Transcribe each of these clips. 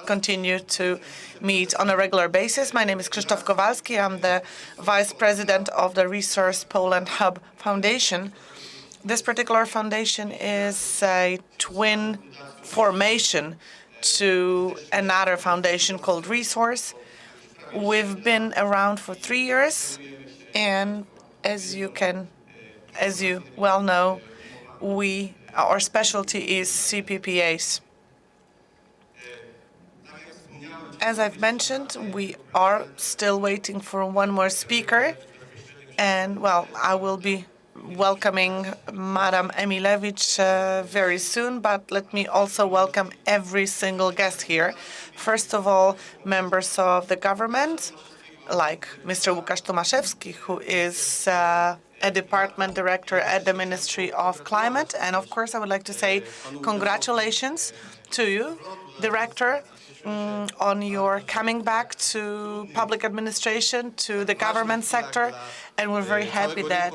continue to meet on a regular basis. My name is Krzysztof Kowalski. I'm the Vice President of the Resource Poland Hub Foundation. This particular foundation is a twin formation to another foundation called Resource. We've been around for 3 years, and as you well know, our specialty is CPPAs. As I've mentioned, we are still waiting for one more speaker, and well, I will be welcoming Madam Emiliewicz very soon, but let me also welcome every single guest here. First of all, members of the government, like Mr. Łukasz Tomaszewski, who is a department director at the Ministry of Climate. And of course, I would like to say congratulations to you, Director, on your coming back to public administration, to the government sector. And we're very happy that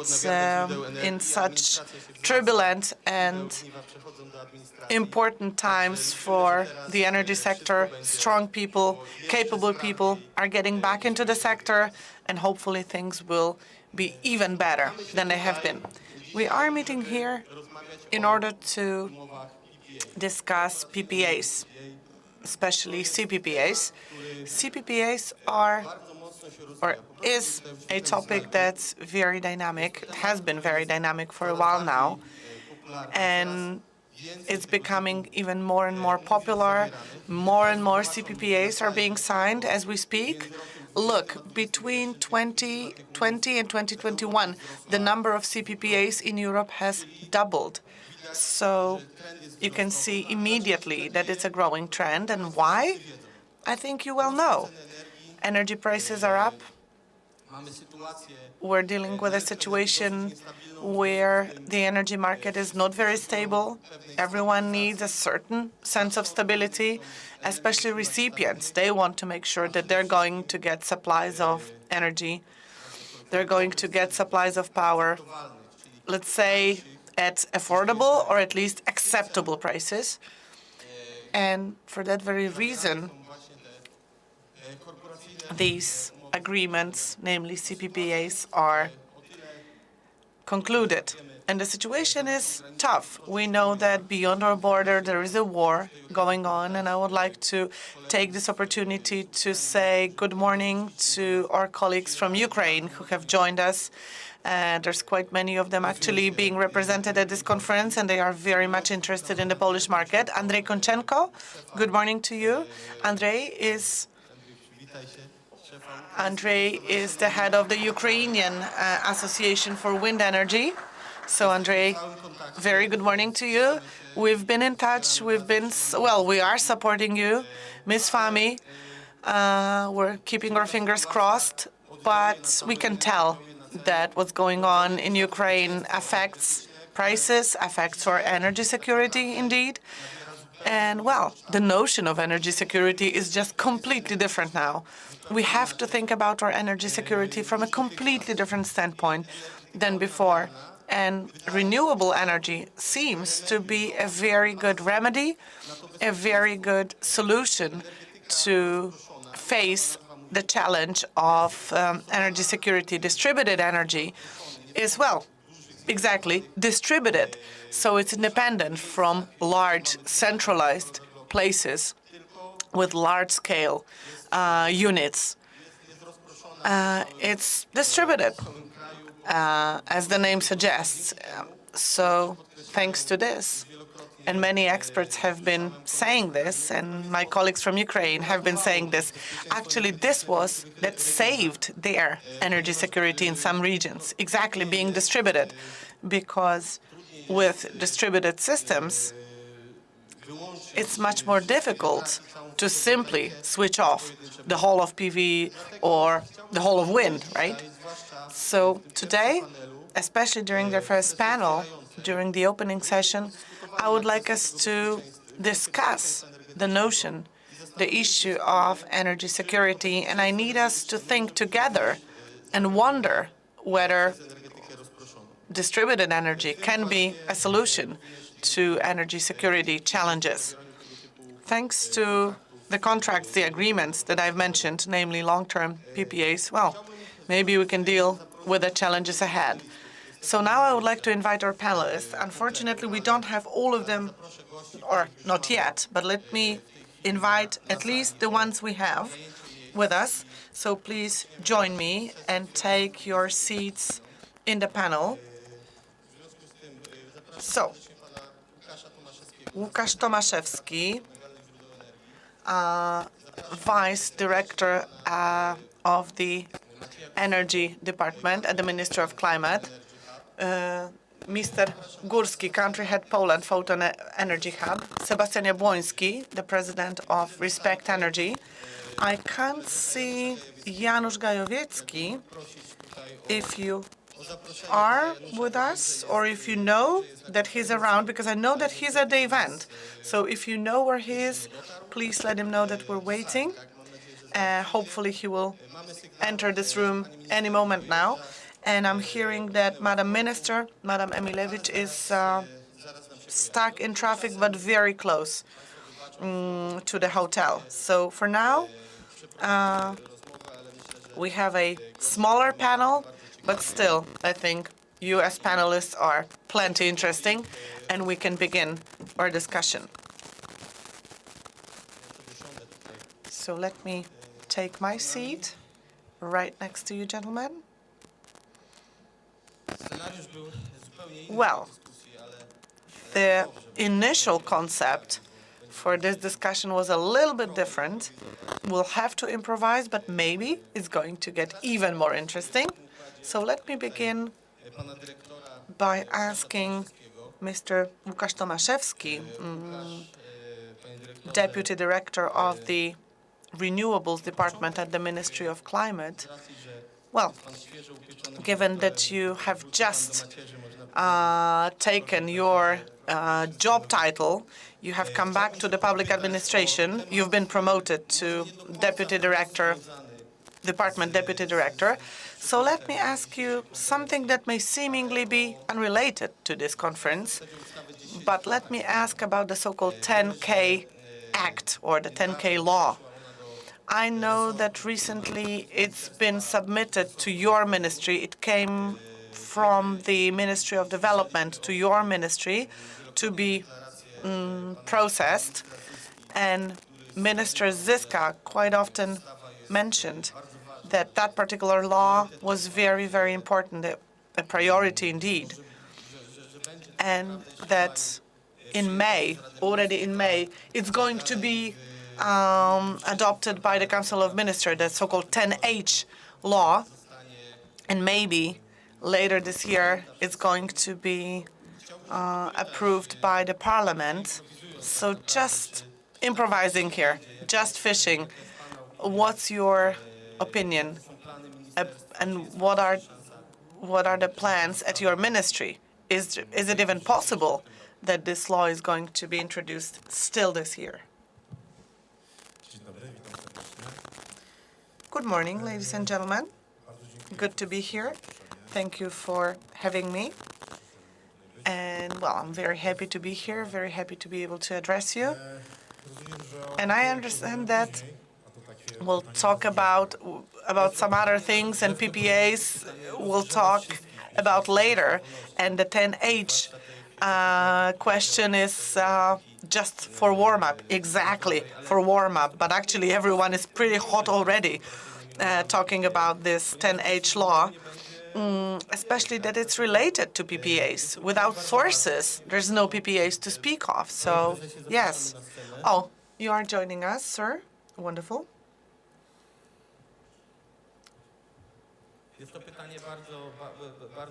in such turbulent and important times for the energy sector, strong people, capable people are getting back into the sector, and hopefully things will be even better than they have been. We are meeting here in order to discuss PPAs, especially CPPAs. CPPAs is a topic that's very dynamic. It has been very dynamic for a while now, and it's becoming even more and more popular. More and more CPPAs are being signed as we speak. Look, between 2020 and 2021, the number of CPPAs in Europe has doubled. So you can see immediately that it's a growing trend. And why? I think you well know. Energy prices are up. We're dealing with a situation where the energy market is not very stable. Everyone needs a certain sense of stability, especially recipients. They want to make sure that they're going to get supplies of energy. They're going to get supplies of power, let's say, at affordable or at least acceptable prices. And for that very reason, these agreements, namely CPPAs, are concluded. And the situation is tough. We know that beyond our border there is a war going on, and I would like to take this opportunity to say good morning to our colleagues from Ukraine who have joined us. There's quite many of them actually being represented at this conference, and they are very much interested in the Polish market. Andrzej Konchenko, good morning to you. Andrzej is the head of the Ukrainian Association for Wind Energy. So, Andrzej, very good morning to you. We've been in touch. We are supporting you. Ms. Fami, we're keeping our fingers crossed, but we can tell that what's going on in Ukraine affects prices, affects our energy security indeed. And, well, the notion of energy security is just completely different now. We have to think about our energy security from a completely different standpoint than before. And renewable energy seems to be a very good remedy, a very good solution to face the challenge of energy security. Distributed energy is, well, exactly distributed. So it's independent from large centralized places with large-scale units. It's distributed, as the name suggests. So thanks to this, and many experts have been saying this, and my colleagues from Ukraine have been saying this, actually that saved their energy security in some regions, exactly being distributed, because with distributed systems, it's much more difficult to simply switch off the whole of PV or the whole of wind, right? So today, especially during the first panel, during the opening session, I would like us to discuss the notion, the issue of energy security, and I need us to think together and wonder whether distributed energy can be a solution to energy security challenges. thanks to the contracts, the agreements that I've mentioned, namely long-term PPAs, well, maybe we can deal with the challenges ahead. So now I would like to invite our panelists. Unfortunately, we don't have all of them, or not yet, but let me invite at least the ones we have with us. So please join me and take your seats in the panel. So, Łukasz Tomaszewski, Vice Director of the Energy Department at the Ministry of Climate, Mr. Górski, Country Head Poland, Photon Energy Hub, Sebastian Jabłoński, the President of Respect Energy. I can't see Janusz Gajowiecki. If you are with us, or if you know that he's around, because I know that he's at the event. So if you know where he is, please let him know that we're waiting. Hopefully he will enter this room any moment now. And I'm hearing that Madam Minister, Madam Emiliewicz, is stuck in traffic, but very close to the hotel. So for now, we have a smaller panel, but still, I think you as panelists are plenty interesting, and we can begin our discussion. So let me take my seat right next to you, gentlemen. Well, the initial concept for this discussion was a little bit different. We'll have to improvise, but maybe it's going to get even more interesting. So let me begin by asking Mr. Łukasz Tomaszewski, Deputy Director of the Renewables Department at the Ministry of Climate. Well, given that you have just taken your job title, you have come back to the public administration, you've been promoted to Deputy Director, Department Deputy Director. So let me ask you something that may seemingly be unrelated to this conference, but let me ask about the so-called 10K Act, or the 10K law. I know that recently it's been submitted to your ministry. It came from the Ministry of Development to your ministry to be processed. And Minister Zyska quite often mentioned that that particular law was very, very important, a priority indeed. And that in May, already in May, it's going to be adopted by the Council of Ministers, the so-called 10H law, and maybe later this year it's going to be approved by the Parliament. So just improvising here, just fishing. What's your opinion, and what are the plans at your ministry? Is it even possible that this law is going to be introduced still this year? Good morning, ladies and gentlemen. Good to be here. Thank you for having me. And, well, I'm very happy to be here, very happy to be able to address you. And I understand that we'll talk about some other things, and PPAs we'll talk about later. And the 10H question is just for warm-up, exactly for warm-up. But actually, everyone is pretty hot already talking about this 10H law, especially that it's related to PPAs. Without sources, there's no PPAs to speak of. So, yes. Oh, you are joining us, sir. Wonderful.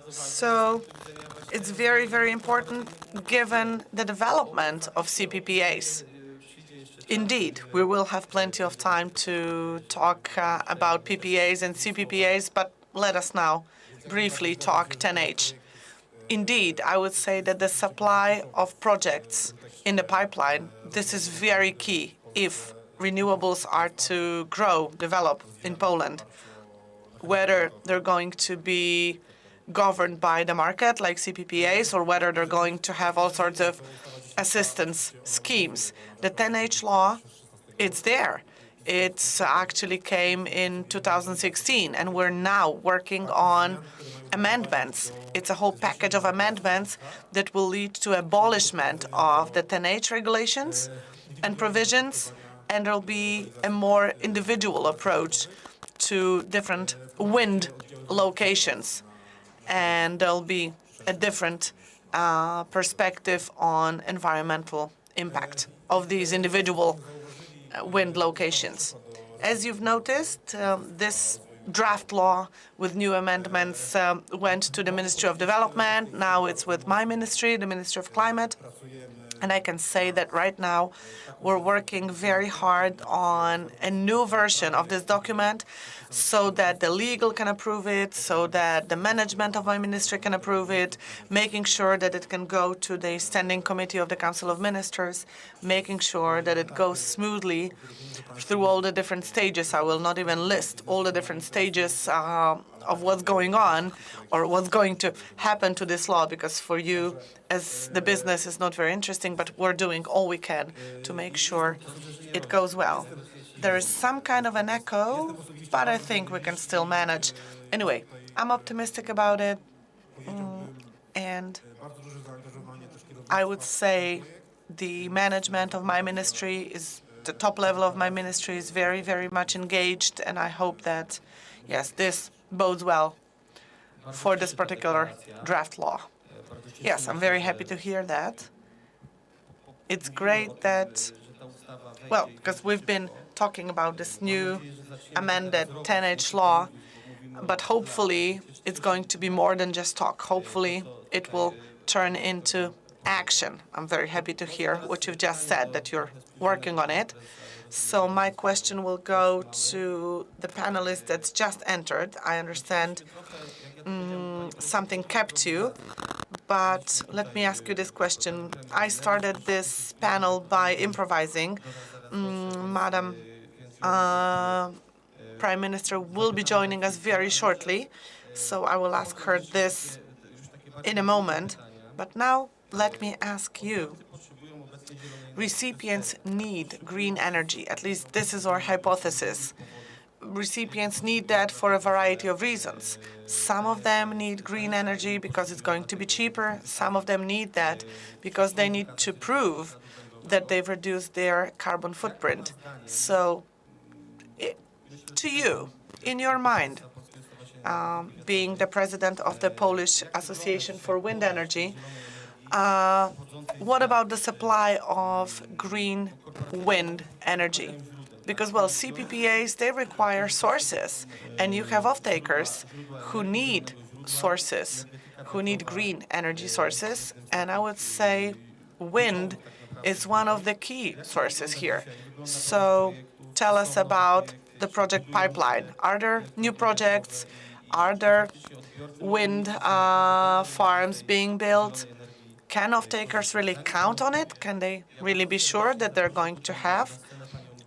So it's very, very important given the development of CPPAs. Indeed, we will have plenty of time to talk about PPAs and CPPAs, but let us now briefly talk 10H. Indeed, I would say that the supply of projects in the pipeline, this is very key if renewables are to grow, develop in Poland. Whether they're going to be governed by the market, like CPPAs, or whether they're going to have all sorts of assistance schemes. The 10H law, it's there. It actually came in 2016, and we're now working on amendments. It's a whole package of amendments that will lead to abolishment of the 10H regulations and provisions, and there'll be a more individual approach to different wind locations. And there'll be a different perspective on environmental impact of these individual wind locations. As you've noticed, this draft law with new amendments went to the Ministry of Development. Now it's with my ministry, the Ministry of Climate. And I can say that right now we're working very hard on a new version of this document so that the legal can approve it, so that the management of my ministry can approve it, making sure that it can go to the Standing Committee of the Council of Ministers, making sure that it goes smoothly through all the different stages. I will not even list all the different stages of what's going on or what's going to happen to this law, because for you as the business is not very interesting, but we're doing all we can to make sure it goes well. There is some kind of an echo, but I think we can still manage. Anyway, I'm optimistic about it, and I would say the management of my ministry is, the top level of my ministry is very, very much engaged, and I hope that, yes, this bodes well for this particular draft law. Yes, I'm very happy to hear that. It's great that, well, because we've been talking about this new amended 10H law, but hopefully it's going to be more than just talk. Hopefully it will turn into action. I'm very happy to hear what you've just said, that you're working on it. So my question will go to the panelist that's just entered. I understand something kept you, but let me ask you this question. I started this panel by improvising. Madam Prime Minister will be joining us very shortly, so I will ask her this in a moment. But now let me ask you. Recipients need green energy. At least this is our hypothesis. Recipients need that for a variety of reasons. Some of them need green energy because it's going to be cheaper. Some of them need that because they need to prove that they've reduced their carbon footprint. So, to you, in your mind, being the president of the Polish Association for Wind Energy, what about the supply of green wind energy? Because, well, CPPAs, they require sources, and you have off-takers who need sources, who need green energy sources, and I would say wind is one of the key sources here. So tell us about the project pipeline. Are there new projects? Are there wind farms being built? Can off-takers really count on it? Can they really be sure that they're going to have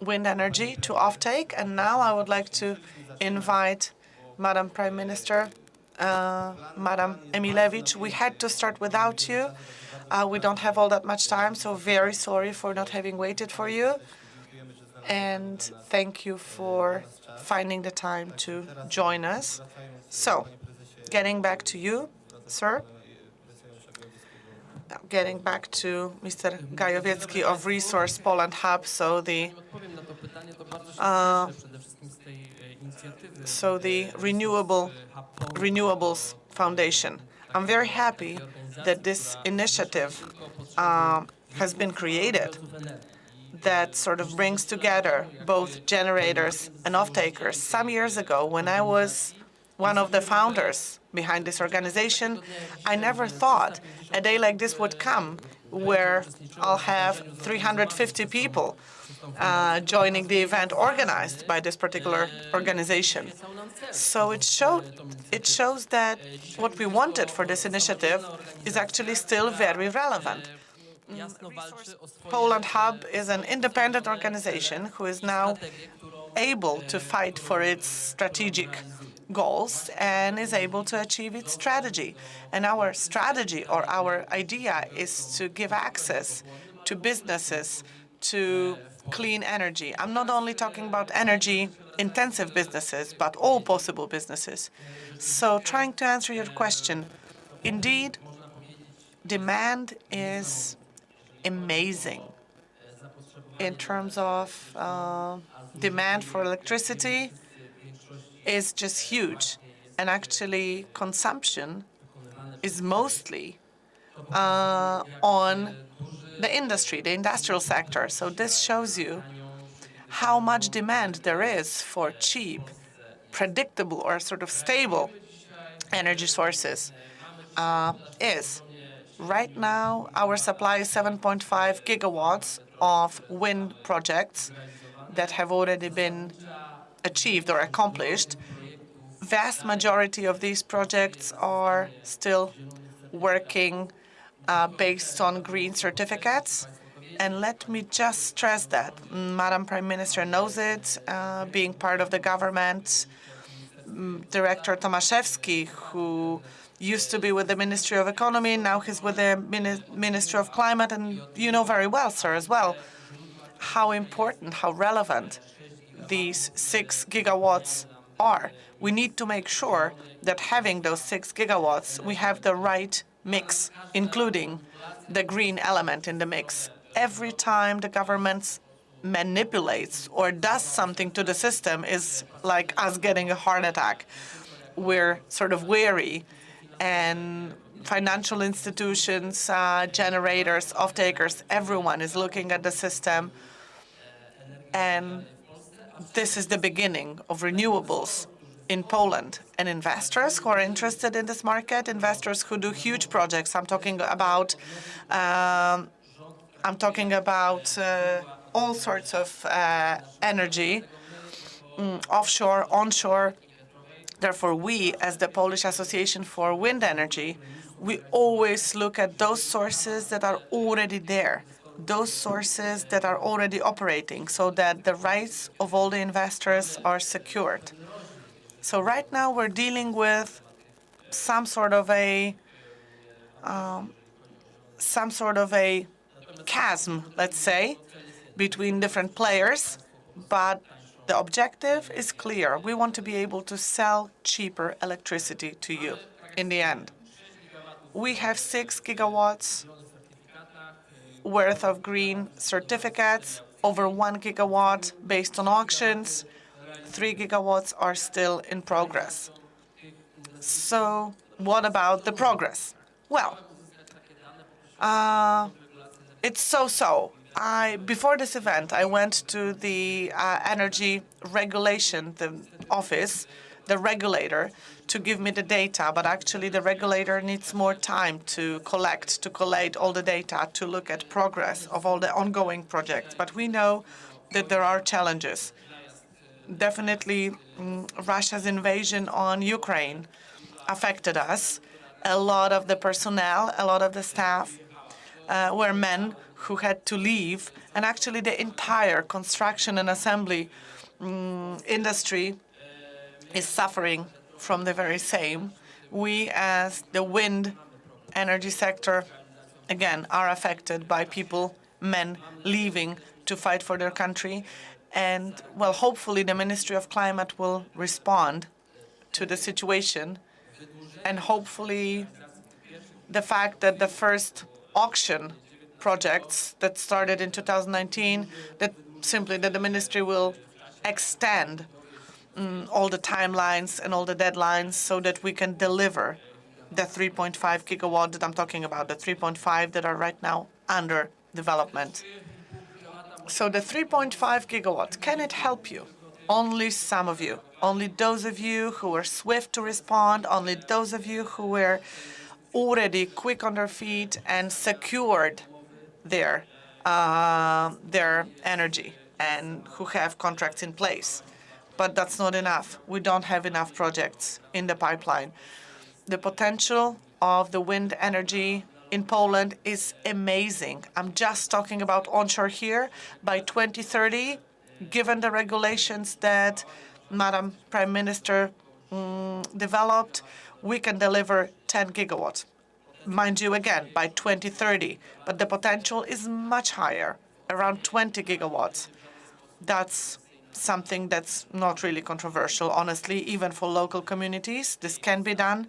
wind energy to offtake? And now I would like to invite Madam Prime Minister, Madam Emiliewicz. We had to start without you. We don't have all that much time, so very sorry for not having waited for you. And thank you for finding the time to join us. So, getting back to you, sir. Getting back to Mr. Gajowiecki of Resource Poland Hub, so the Renewables Foundation. I'm very happy that this initiative has been created that sort of brings together both generators and off-takers. Some years ago, when I was one of the founders behind this organization, I never thought a day like this would come where I'll have 350 people joining the event organized by this particular organization. So it shows that what we wanted for this initiative is actually still very relevant. Poland Hub is an independent organization who is now able to fight for its strategic goals and is able to achieve its strategy. And our strategy or our idea is to give access to businesses to clean energy. I'm not only talking about energy-intensive businesses, but all possible businesses. So trying to answer your question, indeed, demand is amazing in terms of demand for electricity is just huge. And actually, consumption is mostly on the industry, the industrial sector. So this shows you how much demand there is for cheap, predictable, or sort of stable energy sources. Right now, our supply is 7.5 gigawatts of wind projects that have already been achieved or accomplished. Vast majority of these projects are still working based on green certificates. And let me just stress that. Madam Prime Minister knows it, being part of the government. Director Tomaszewski, who used to be with the Ministry of Economy, now he's with the Ministry of Climate, and you know very well, sir, as well, how important, how relevant these 6 gigawatts are. We need to make sure that having those 6 gigawatts, we have the right mix, including the green element in the mix. Every time the government manipulates or does something to the system is like us getting a heart attack. We're sort of wary, and financial institutions, generators, off-takers, everyone is looking at the system. And this is the beginning of renewables in Poland. And investors who are interested in this market, investors who do huge projects, I'm talking about all sorts of energy, offshore, onshore. Therefore, we, as the Polish Association for Wind Energy, we always look at those sources that are already there, those sources that are already operating, so that the rights of all the investors are secured. So right now we're dealing with some sort of a chasm, let's say, between different players, but the objective is clear. We want to be able to sell cheaper electricity to you in the end. We have 6 gigawatts worth of green certificates, over 1 gigawatt based on auctions. 3 gigawatts are still in progress. So what about the progress? Well, it's so-so. Before this event, I went to the energy regulation, the office, the regulator, to give me the data. But actually, the regulator needs more time to collate all the data, to look at progress of all the ongoing projects. But we know that there are challenges. Definitely, Russia's invasion on Ukraine affected us. A lot of the personnel, a lot of the staff were men who had to leave, and actually the entire construction and assembly industry is suffering from the very same. We, as the wind energy sector, again, are affected by people, men, leaving to fight for their country. And, well, hopefully the Ministry of Climate will respond to the situation, and hopefully the fact that the first auction projects that started in 2019, that the ministry will extend all the timelines and all the deadlines so that we can deliver the 3.5 gigawatt that I'm talking about, the 3.5 that are right now under development. So the 3.5 gigawatt, can it help you? Only some of you. Only those of you who were swift to respond, only those of you who were already quick on their feet and secured their energy and who have contracts in place. But that's not enough. We don't have enough projects in the pipeline. The potential of the wind energy in Poland is amazing. I'm just talking about onshore here. By 2030, given the regulations that Madam Prime Minister developed, we can deliver 10 gigawatts. Mind you, again, by 2030. But the potential is much higher, around 20 gigawatts. That's something that's not really controversial, honestly, even for local communities. This can be done.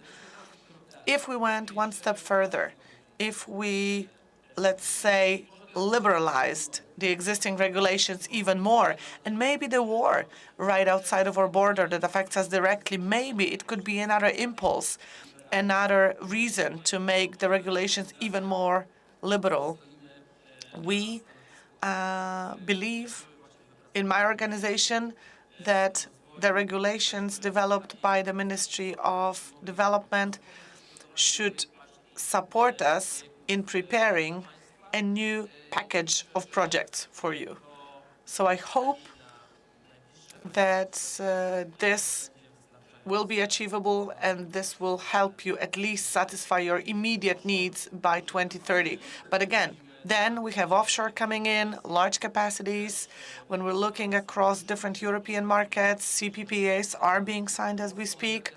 If we went one step further, if we, let's say, liberalized the existing regulations even more, and maybe the war right outside of our border that affects us directly, maybe it could be another impulse, another reason to make the regulations even more liberal. We believe in my organization that the regulations developed by the Ministry of Development should support us in preparing a new package of projects for you. So I hope that this will be achievable and this will help you at least satisfy your immediate needs by 2030. But again, then we have offshore coming in, large capacities. When we're looking across different European markets, CPPAs are being signed as we speak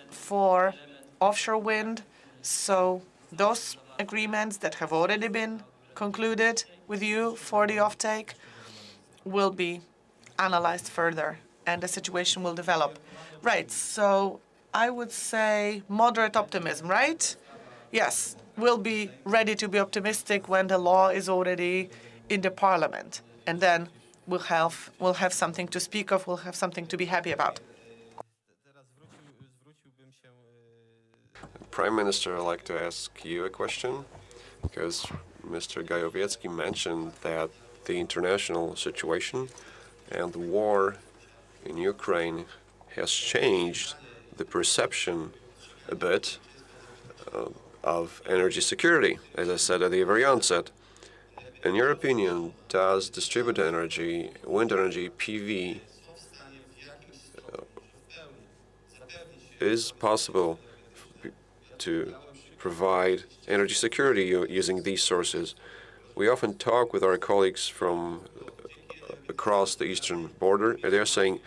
for offshore wind. So those agreements that have already been concluded with you for the offtake will be analyzed further, and the situation will develop. Right, so I would say moderate optimism, right? Yes, we'll be ready to be optimistic when the law is already in the parliament, and then we'll have something to speak of, we'll have something to be happy about. Prime Minister, I'd like to ask you a question, because Mr. Gajowiecki mentioned that the international situation and the war in Ukraine has changed the perception a bit of energy security, as I said at the very onset. In your opinion, does distributed energy, wind energy, PV, is possible to provide energy security using these sources? We often talk with our colleagues from across the eastern border, and they're saying,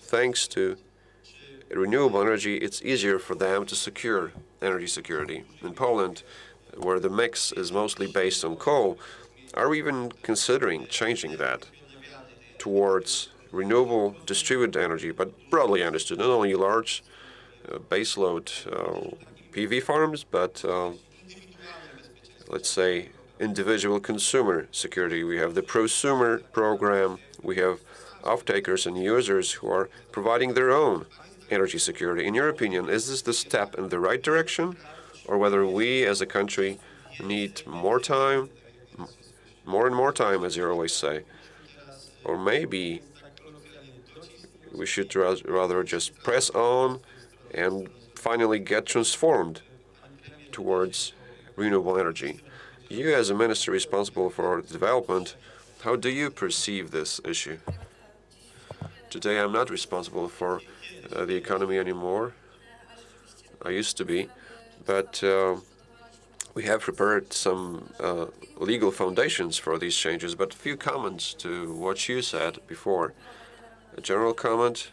thanks to renewable energy, it's easier for them to secure energy security. In Poland, where the mix is mostly based on coal, are we even considering changing that towards renewable distributed energy, but broadly understood, not only large baseload PV farms, but let's say individual consumer security. We have the prosumer program, we have off-takers and users who are providing their own energy security. In your opinion, is this the step in the right direction, or whether we as a country need more time, more and more time, as you always say, or maybe we should rather just press on and finally get transformed towards renewable energy? You, as a minister responsible for development, how do you perceive this issue? Today, I'm not responsible for the economy anymore. I used to be, but we have prepared some legal foundations for these changes. But a few comments to what you said before. A general comment.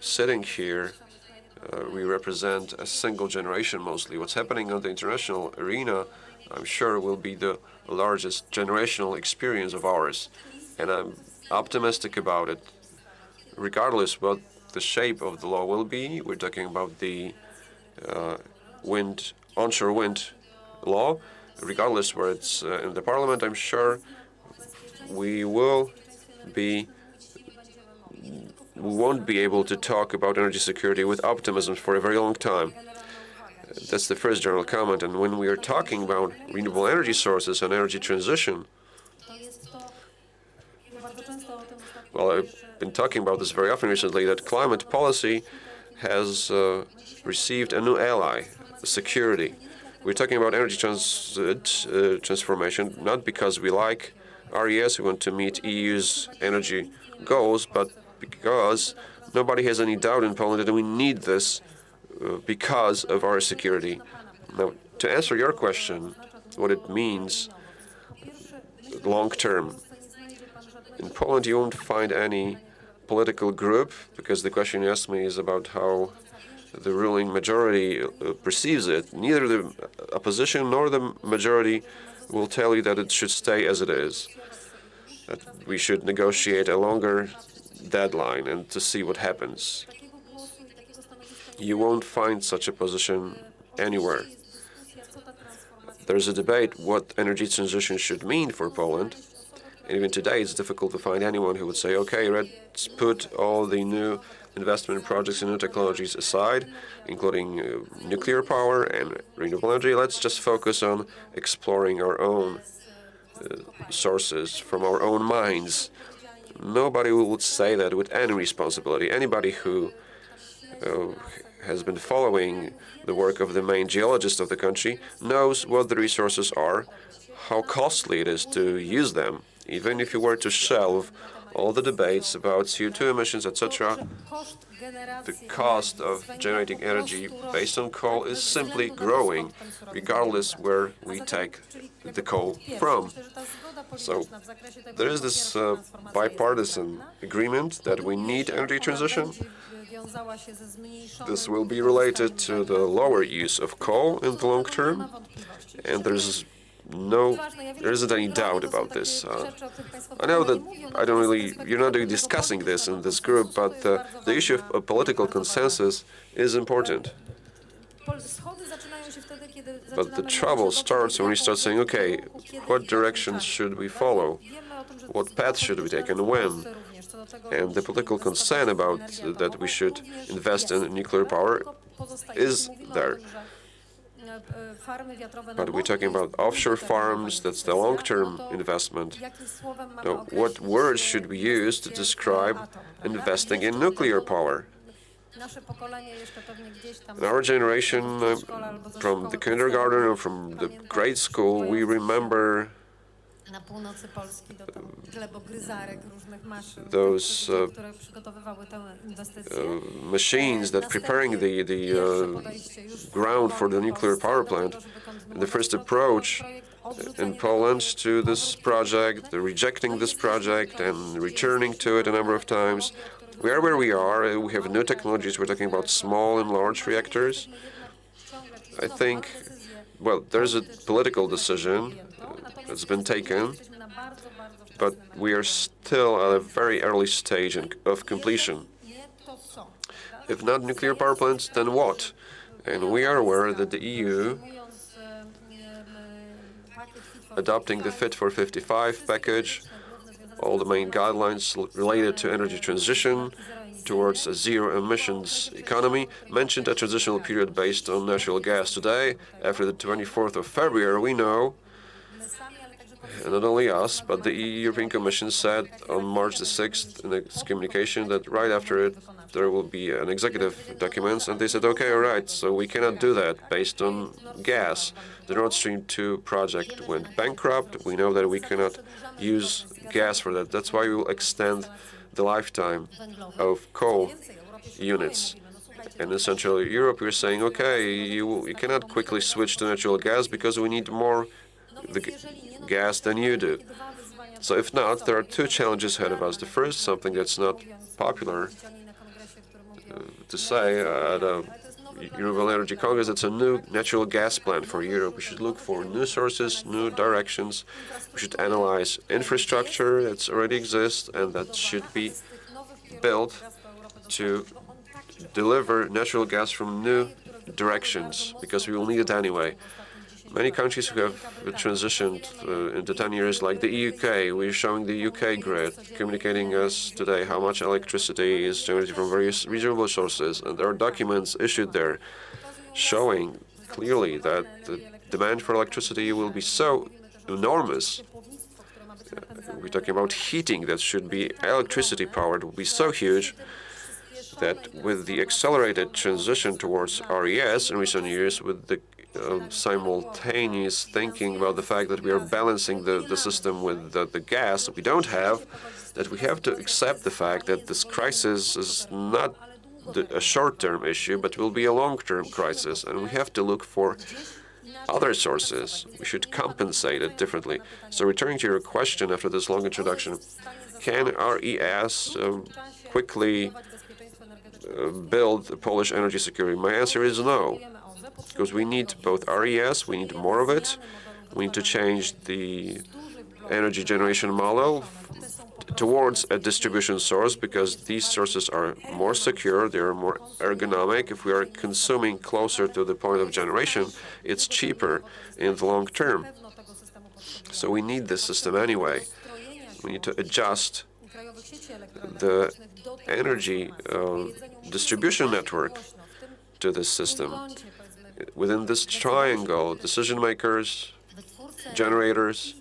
Sitting here, we represent a single generation mostly. What's happening on the international arena, I'm sure, will be the largest generational experience of ours. And I'm optimistic about it, regardless what the shape of the law will be. We're talking about the onshore wind law. Regardless where it's in the parliament, I'm sure we won't be able to talk about energy security with optimism for a very long time. That's the first general comment. And when we are talking about renewable energy sources and energy transition, well, I've been talking about this very often recently, that climate policy has received a new ally, security. We're talking about energy transformation, not because we like RES, we want to meet EU's energy goals, but because nobody has any doubt in Poland that we need this because of our security. Now, to answer your question, what it means long term, in Poland you won't find any political group, because the question you asked me is about how the ruling majority perceives it. Neither the opposition nor the majority will tell you that it should stay as it is, that we should negotiate a longer deadline and to see what happens. You won't find such a position anywhere. There's a debate what energy transition should mean for Poland. And even today, it's difficult to find anyone who would say, okay, let's put all the new investment projects and new technologies aside, including nuclear power and renewable energy. Let's just focus on exploring our own sources from our own mines. Nobody would say that with any responsibility. Anybody who has been following the work of the main geologist of the country knows what the resources are, how costly it is to use them. Even if you were to shelve all the debates about CO2 emissions, etc., the cost of generating energy based on coal is simply growing, regardless where we take the coal from. So there is this bipartisan agreement that we need energy transition. This will be related to the lower use of coal in the long term, and there isn't any doubt about this. I know that you're not really discussing this in this group, but the issue of a political consensus is important. But the trouble starts when we start saying, okay, what directions should we follow? What path should we take and when? And the political consent about that we should invest in nuclear power is there. But we're talking about offshore farms, that's the long-term investment. Now, what words should we use to describe investing in nuclear power? In our generation, from the kindergarten or from the grade school, we remember those machines that preparing the ground for the nuclear power plant. And the first approach in Poland to this project, the rejecting this project and returning to it a number of times. We are where we are. We have new technologies. We're talking about small and large reactors. I think, well, there's a political decision that's been taken, but we are still at a very early stage of completion. If not nuclear power plants, then what? And we are aware that the EU, adopting the Fit for 55 package, all the main guidelines related to energy transition towards a zero-emissions economy, mentioned a transitional period based on natural gas. Today, after the 24th of February, we know, and not only us, but the European Commission said on March the 6th in its communication that right after it there will be an executive document, and they said, okay, all right, so we cannot do that based on gas. The Nord Stream 2 project went bankrupt. We know that we cannot use gas for that. That's why we will extend the lifetime of coal units. And in Central Europe, we're saying, okay, you cannot quickly switch to natural gas because we need more gas than you do. So if not, there are two challenges ahead of us. The first, something that's not popular to say at a Renewable Energy Congress, it's a new natural gas plant for Europe. We should look for new sources, new directions. We should analyze infrastructure that already exists and that should be built to deliver natural gas from new directions, because we will need it anyway. Many countries who have transitioned into 10 years, like the UK, we're showing the UK grid, communicating us today how much electricity is generated from various renewable sources, and there are documents issued there showing clearly that the demand for electricity will be so enormous. We're talking about heating that should be electricity powered, will be so huge that with the accelerated transition towards RES in recent years, with the simultaneous thinking about the fact that we are balancing the system with the gas that we don't have, that we have to accept the fact that this crisis is not a short-term issue, but will be a long-term crisis, and we have to look for other sources. We should compensate it differently. So returning to your question after this long introduction, can RES quickly build the Polish energy security? My answer is no, because we need both RES, we need more of it, we need to change the energy generation model towards a distribution source, because these sources are more secure, they are more ergonomic. If we are consuming closer to the point of generation, it's cheaper in the long term. So we need this system anyway. We need to adjust the energy distribution network to this system. Within this triangle, decision makers, generators,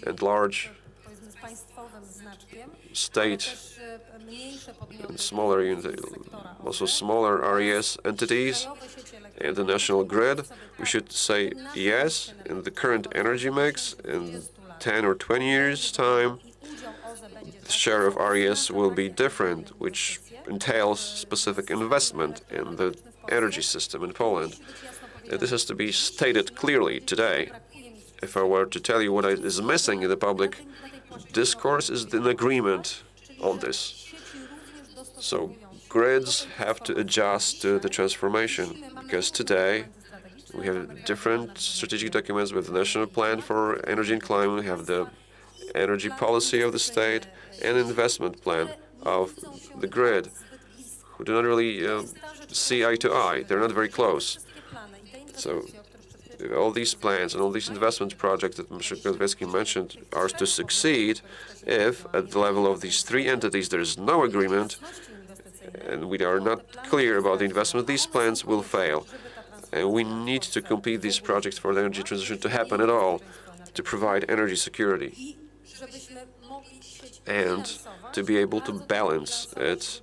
and large state and smaller units, also smaller RES entities, and the national grid. We should say yes, in the current energy mix, in 10 or 20 years' time, the share of RES will be different, which entails specific investment in the energy system in Poland. And this has to be stated clearly today. If I were to tell you what is missing in the public discourse, is an agreement on this. So grids have to adjust to the transformation, because today we have different strategic documents with the National Plan for Energy and Climate, we have the energy policy of the state, and investment plan of the grid, who do not really see eye to eye. They're not very close. So all these plans and all these investment projects that Mr. Gajowiecki mentioned are to succeed if, at the level of these three entities, there is no agreement and we are not clear about the investment, these plans will fail. And we need to complete these projects for the energy transition to happen at all, to provide energy security, and to be able to balance it,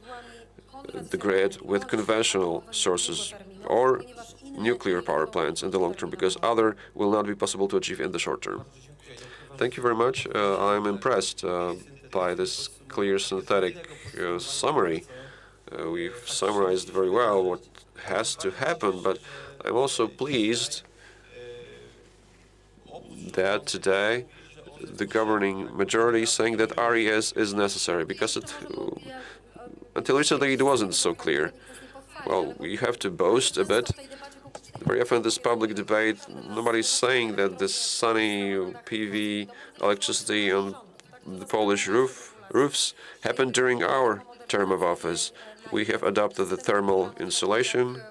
the grid, with conventional sources or nuclear power plants in the long term, because other will not be possible to achieve in the short term. Thank you very much. I'm impressed by this clear synthetic summary. We've summarized very well what has to happen, but I'm also pleased that today the governing majority is saying that RES is necessary, because until recently it wasn't so clear. Well, we have to boast a bit. Very often in this public debate, nobody's saying that the sunny PV electricity on the Polish roofs happened during our term of office. We have adopted the thermal insulation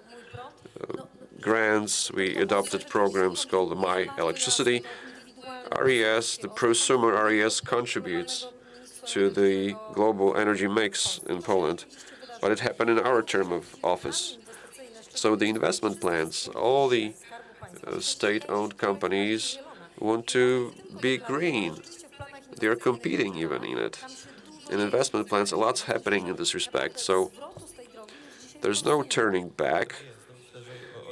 grants. We adopted programs called My Electricity. RES, the prosumer RES, contributes to the global energy mix in Poland, but it happened in our term of office. So the investment plans, all the state-owned companies want to be green. They are competing even in it. In investment plans, a lot's happening in this respect. So there's no turning back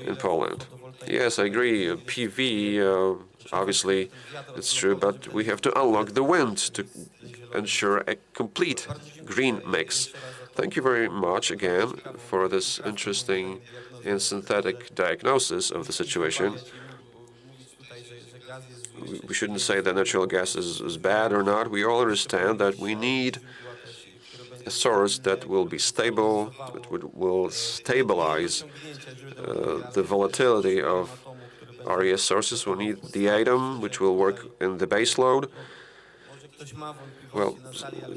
in Poland. Yes, I agree. PV, obviously, it's true, but we have to unlock the wind to ensure a complete green mix. Thank you very much again for this interesting and synthetic diagnosis of the situation. We shouldn't say that natural gas is bad or not. We all understand that we need a source that will be stable, that will stabilize the volatility of RES sources. We need the atom, which will work in the base load. Well,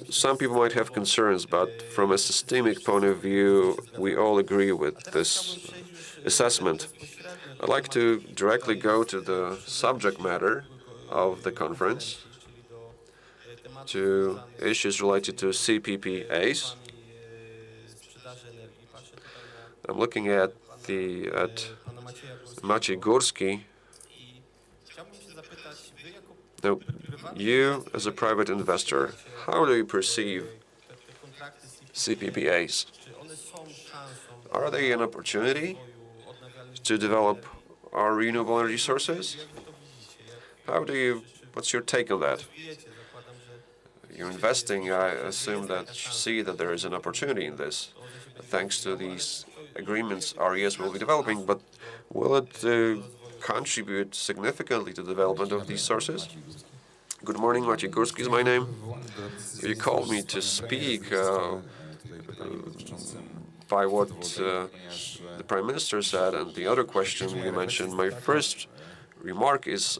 some people might have concerns, but from a systemic point of view, we all agree with this assessment. I'd like to directly go to the subject matter of the conference, to issues related to CPPAs. I'm looking at Maciej Górski. Now, you as a private investor, how do you perceive CPPAs? Are they an opportunity to develop our renewable energy sources? What's your take on that? You're investing, I assume that you see that there is an opportunity in this. Thanks to these agreements, RES will be developing, but will it contribute significantly to the development of these sources. Good morning, Maciej. Górski is my name. You called me to speak by what the Prime Minister said and the other question you mentioned. My first remark is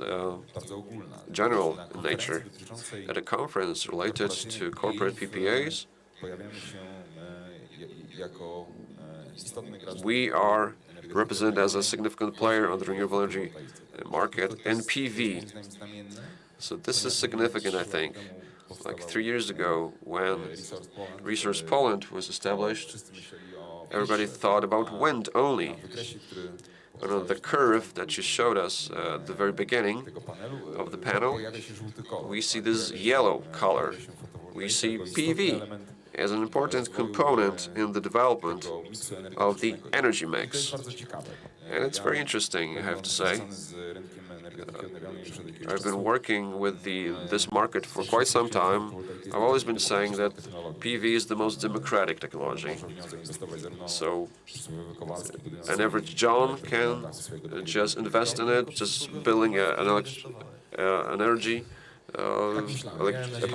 general in nature. At a conference related to corporate PPAs, we are represented as a significant player on the renewable energy market and PV. So this is significant, I think. Like 3 years ago, when Resource Poland was established, everybody thought about wind only. And on the curve that you showed us at the very beginning of the panel, we see this yellow color. We see PV as an important component in the development of the energy mix. And it's very interesting, I have to say. I've been working with this market for quite some time. I've always been saying that PV is the most democratic technology. So an average John can just invest in it, just building a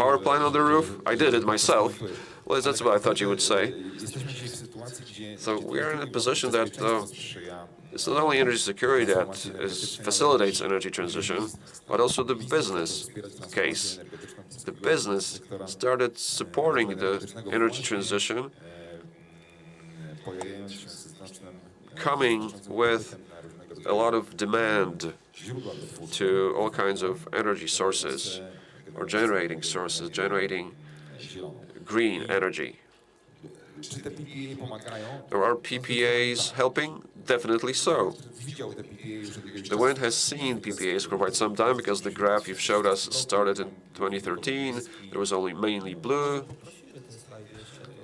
power plant on the roof. I did it myself. Well, that's what I thought you would say. So we are in a position that it's not only energy security that facilitates energy transition, but also the business case. The business started supporting the energy transition, coming with a lot of demand to all kinds of energy sources or generating sources, generating green energy. Are PPAs helping? Definitely so. The wind has seen PPAs for quite some time because the graph you've showed us started in 2013. There was only mainly blue.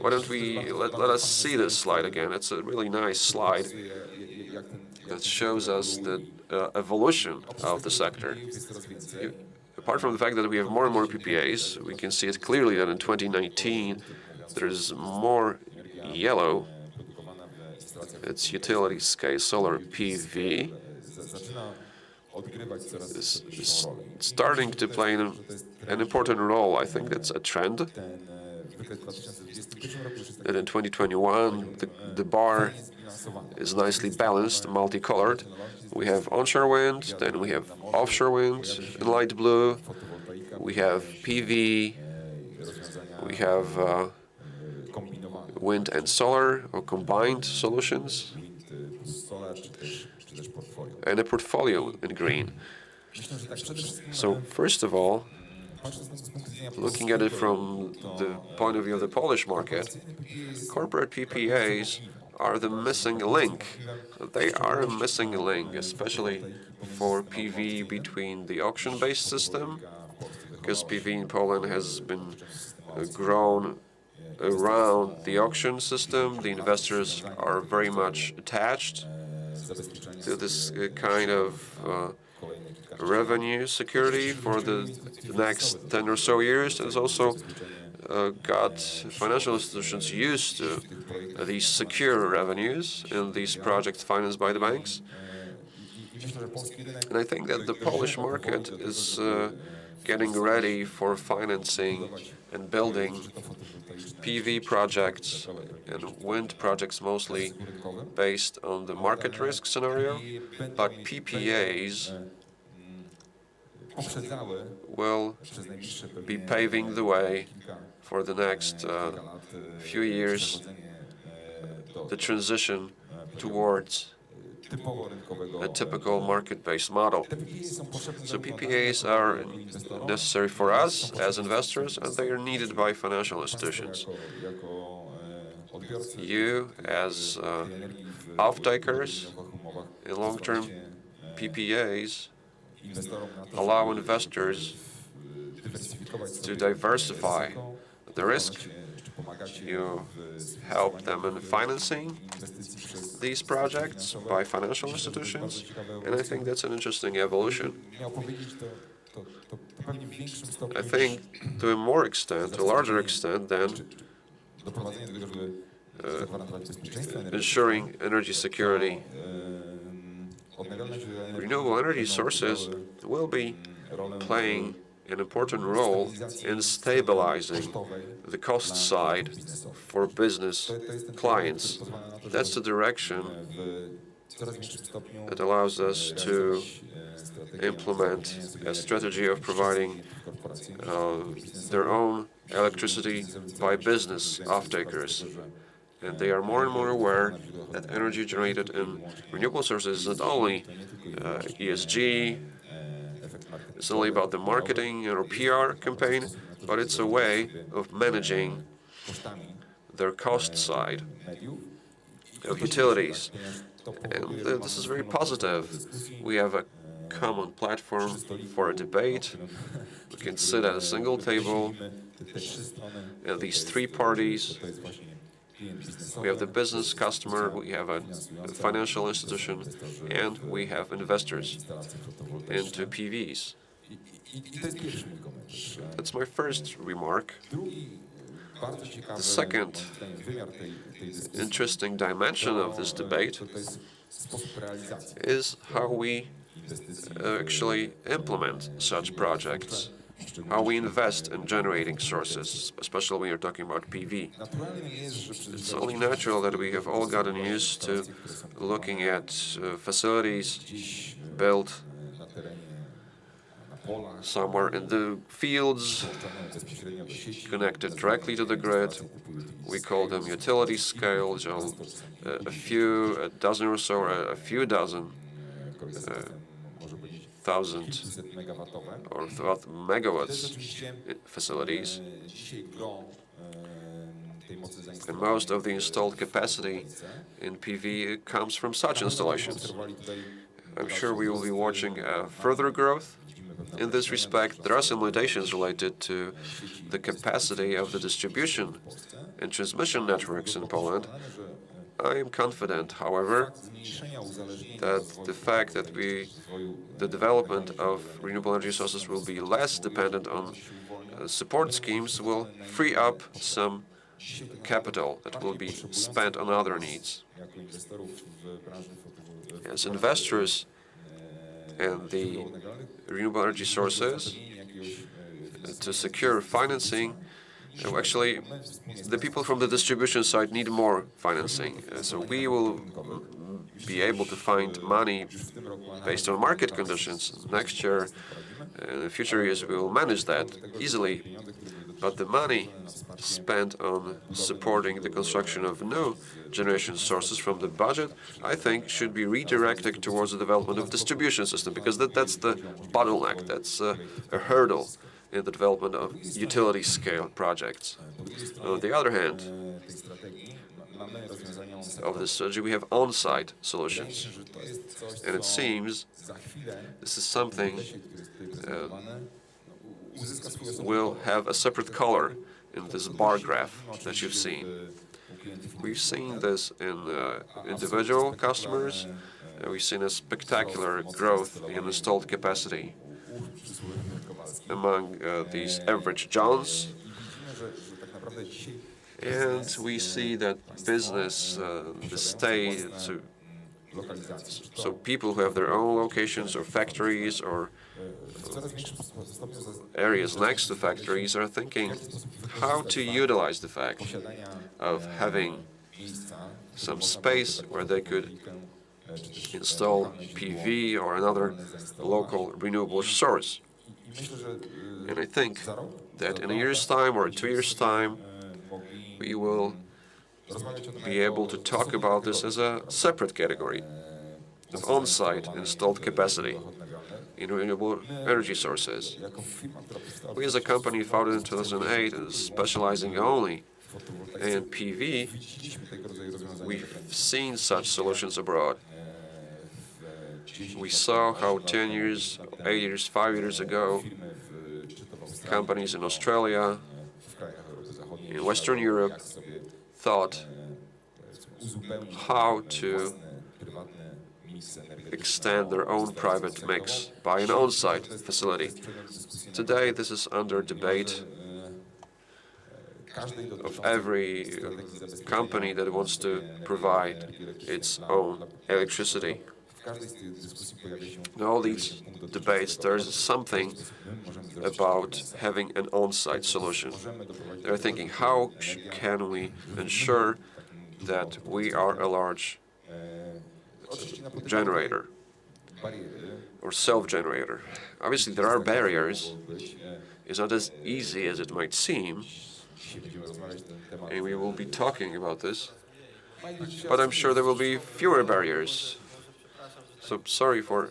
Why don't we let us see this slide again? It's a really nice slide that shows us the evolution of the sector. Apart from the fact that we have more and more PPAs, we can see it clearly that in 2019 there's more yellow. It's utility scale solar PV is starting to play an important role. I think that's a trend. And in 2021, the bar is nicely balanced, multicolored. We have onshore wind, then we have offshore wind in light blue. We have PV. We have wind and solar, or combined solutions, and a portfolio in green. So first of all, looking at it from the point of view of the Polish market, corporate PPAs are the missing link. They are a missing link, especially for PV between the auction-based system, because PV in Poland has been grown around the auction system. The investors are very much attached to this kind of revenue security for the next 10 or so years. It's also got financial institutions used to these secure revenues in these projects financed by the banks. And I think that the Polish market is getting ready for financing and building PV projects and wind projects, mostly based on the market risk scenario, but PPAs will be paving the way for the next few years, the transition towards a typical market-based model. So PPAs are necessary for us as investors, and they are needed by financial institutions. You, as off-takers in long-term PPAs, allow investors to diversify the risk. You help them in financing these projects by financial institutions, and I think that's an interesting evolution. I think to a more extent, a larger extent than ensuring energy security Renewable energy sources will be playing an important role in stabilizing the cost side for business clients. That's the direction that allows us to implement a strategy of providing their own electricity by business off-takers. And they are more and more aware that energy generated in renewable sources is not only ESG, it's only about the marketing or PR campaign, but it's a way of managing their cost side of utilities. And this is very positive. We have a common platform for a debate. We can sit at a single table, at least three parties. We have the business customer, we have a financial institution, and we have investors into PVs. That's my first remark. The second interesting dimension of this debate is how we actually implement such projects, how we invest in generating sources, especially when you're talking about PV. It's only natural that we have all gotten used to looking at facilities built somewhere in the fields, connected directly to the grid. We call them utility scale, a dozen or so, or a few dozen thousand or megawatts facilities. And most of the installed capacity in PV comes from such installations. I'm sure we will be watching further growth. In this respect, there are some limitations related to the capacity of the distribution and transmission networks in Poland. I am confident, however, that the fact that the development of renewable energy sources will be less dependent on support schemes will free up some capital that will be spent on other needs. As investors in the renewable energy sources, to secure financing, actually, the people from the distribution side need more financing. So we will be able to find money based on market conditions. Next year, in the future years, we will manage that easily. But the money spent on supporting the construction of new generation sources from the budget, I think, should be redirected towards the development of distribution system, because that's the bottleneck, that's a hurdle in the development of utility-scale projects. On the other hand, of this strategy, we have on-site solutions. And it seems this is something will have a separate color in this bar graph that you've seen. We've seen this in individual customers, and we've seen a spectacular growth in installed capacity among these average Johns. And we see that business, the state, so people who have their own locations or factories or areas next to factories are thinking how to utilize the fact of having some space where they could install PV or another local renewable source. And I think that in a year's time or 2 years' time, we will be able to talk about this as a separate category of on-site installed capacity in renewable energy sources. We as a company founded in 2008 and specializing only in PV, we've seen such solutions abroad. We saw how 10 years, 8 years, 5 years ago, companies in Australia, in Western Europe, thought how to extend their own private mix by an on-site facility. Today, this is under debate of every company that wants to provide its own electricity In all these debates, there's something about having an on-site solution. They're thinking, how can we ensure that we are a large generator or self-generator? Obviously, there are barriers. It's not as easy as it might seem, and we will be talking about this, but I'm sure there will be fewer barriers. So sorry for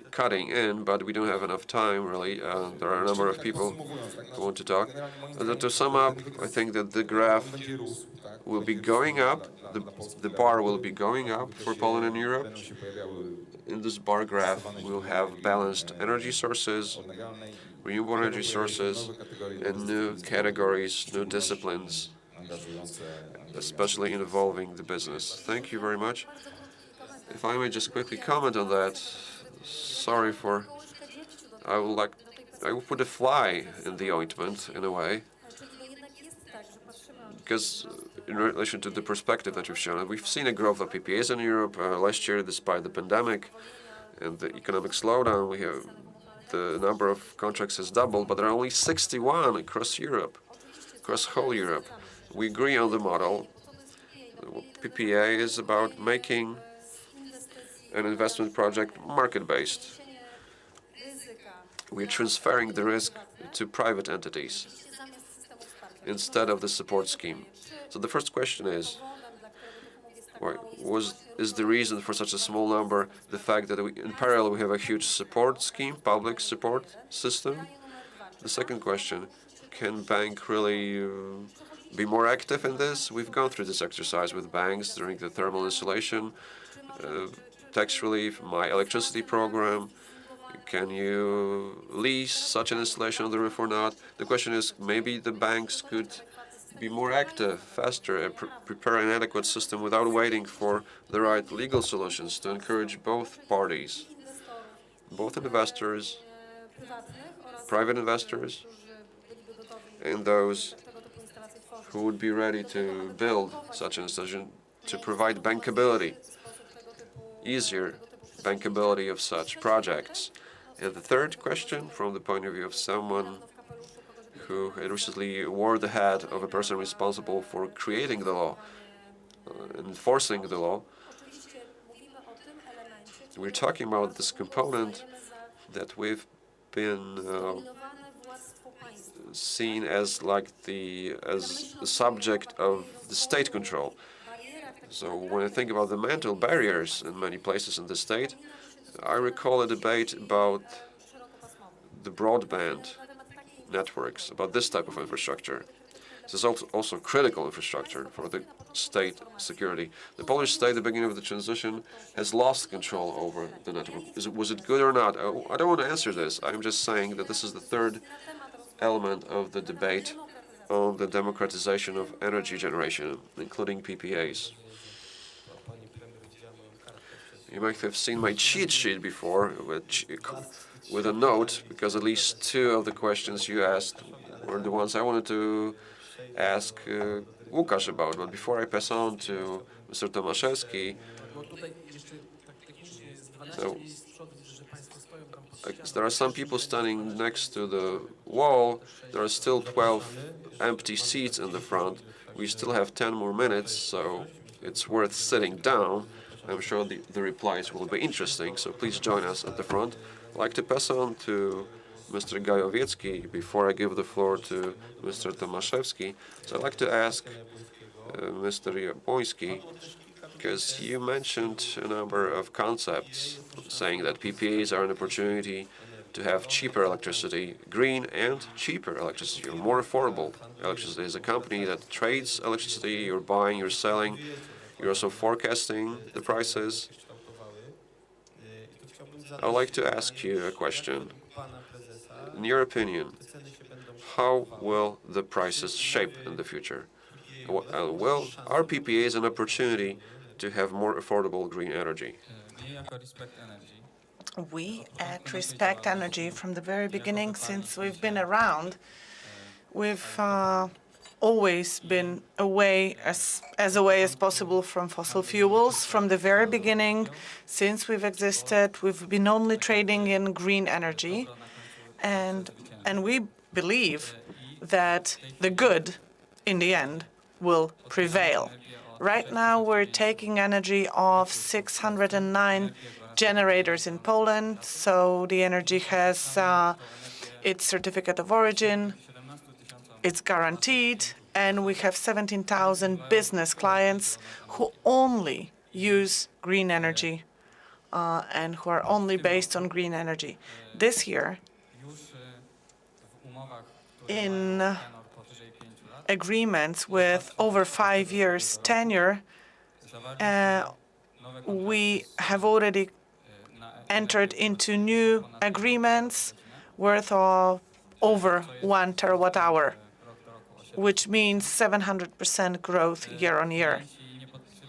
cutting in, but we don't have enough time, really. There are a number of people who want to talk. To sum up, I think that the graph will be going up, the bar will be going up for Poland and Europe. In this bar graph, we'll have balanced energy sources, renewable energy sources, and new categories, new disciplines, especially involving the business. Thank you very much. If I may just quickly comment on that, sorry for, I will put a fly in the ointment in a way, because in relation to the perspective that you've shown, we've seen a growth of PPAs in Europe last year, despite the pandemic and the economic slowdown. We have the number of contracts has doubled, but there are only 61 across Europe, across whole Europe. We agree on the model. PPA is about making an investment project market-based. We're transferring the risk to private entities instead of the support scheme. So the first question is the reason for such a small number the fact that in parallel we have a huge support scheme, public support system? The second question, can bank really be more active in this? We've gone through this exercise with banks during the thermal insulation, tax relief, my electricity program. Can you lease such an installation on the roof or not? The question is, maybe the banks could be more active, faster, and prepare an adequate system without waiting for the right legal solutions to encourage both parties, both investors, private investors, and those who would be ready to build such an installation, to provide bankability, easier bankability of such projects. And the third question, from the point of view of someone who had recently wore the hat of a person responsible for creating the law, enforcing the law, we're talking about this component that we've been seen as the subject of the state control. So when I think about the mental barriers in many places in the state, I recall a debate about the broadband networks, about this type of infrastructure. This is also critical infrastructure for the state security. The Polish state, at the beginning of the transition, has lost control over the network. Was it good or not? I don't want to answer this. I'm just saying that this is the third element of the debate on the democratization of energy generation, including PPAs. You might have seen my cheat sheet before with a note, because at least two of the questions you asked were the ones I wanted to ask Łukasz about. But before I pass on to Mr. Tomaszewski, there are some people standing next to the wall. There are still 12 empty seats in the front. We still have 10 more minutes, so it's worth sitting down. I'm sure the replies will be interesting, so please join us at the front. I'd like to pass on to Mr. Gajowiecki before I give the floor to Mr. Tomaszewski. So I'd like to ask Mr. Górski, because you mentioned a number of concepts saying that PPAs are an opportunity to have cheaper electricity, green and cheaper electricity, or more affordable electricity. As a company that trades electricity, you're buying, you're selling, you're also forecasting the prices. I would like to ask you a question. In your opinion, how will the prices shape in the future? Are PPAs an opportunity to have more affordable green energy? We at Respect Energy, from the very beginning, since we've been around, we've always been away as possible from fossil fuels. From the very beginning, since we've existed, we've been only trading in green energy. And we believe that the good, in the end, will prevail. Right now, we're taking energy off 609 generators in Poland, so the energy has its certificate of origin, it's guaranteed, and we have 17,000 business clients who only use green energy and who are only based on green energy. This year, in agreements with over 5 years tenure, we have already entered into new agreements worth of over 1 terawatt-hour, which means 700% growth year on year.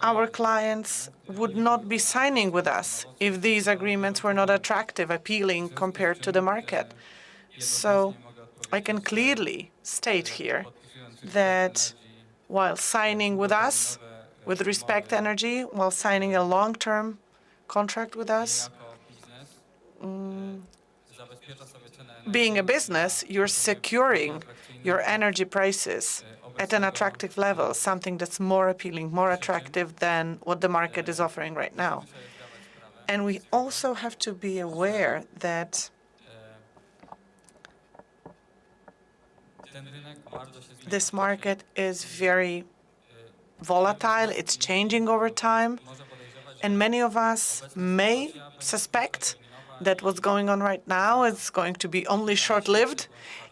Our clients would not be signing with us if these agreements were not attractive, appealing compared to the market. So I can clearly state here that while signing with us, with Respect Energy, while signing a long-term contract with us, being a business, you're securing your energy prices at an attractive level, something that's more appealing, more attractive than what the market is offering right now. And we also have to be aware that this market is very volatile, it's changing over time, and many of us may suspect that what's going on right now is going to be only short-lived,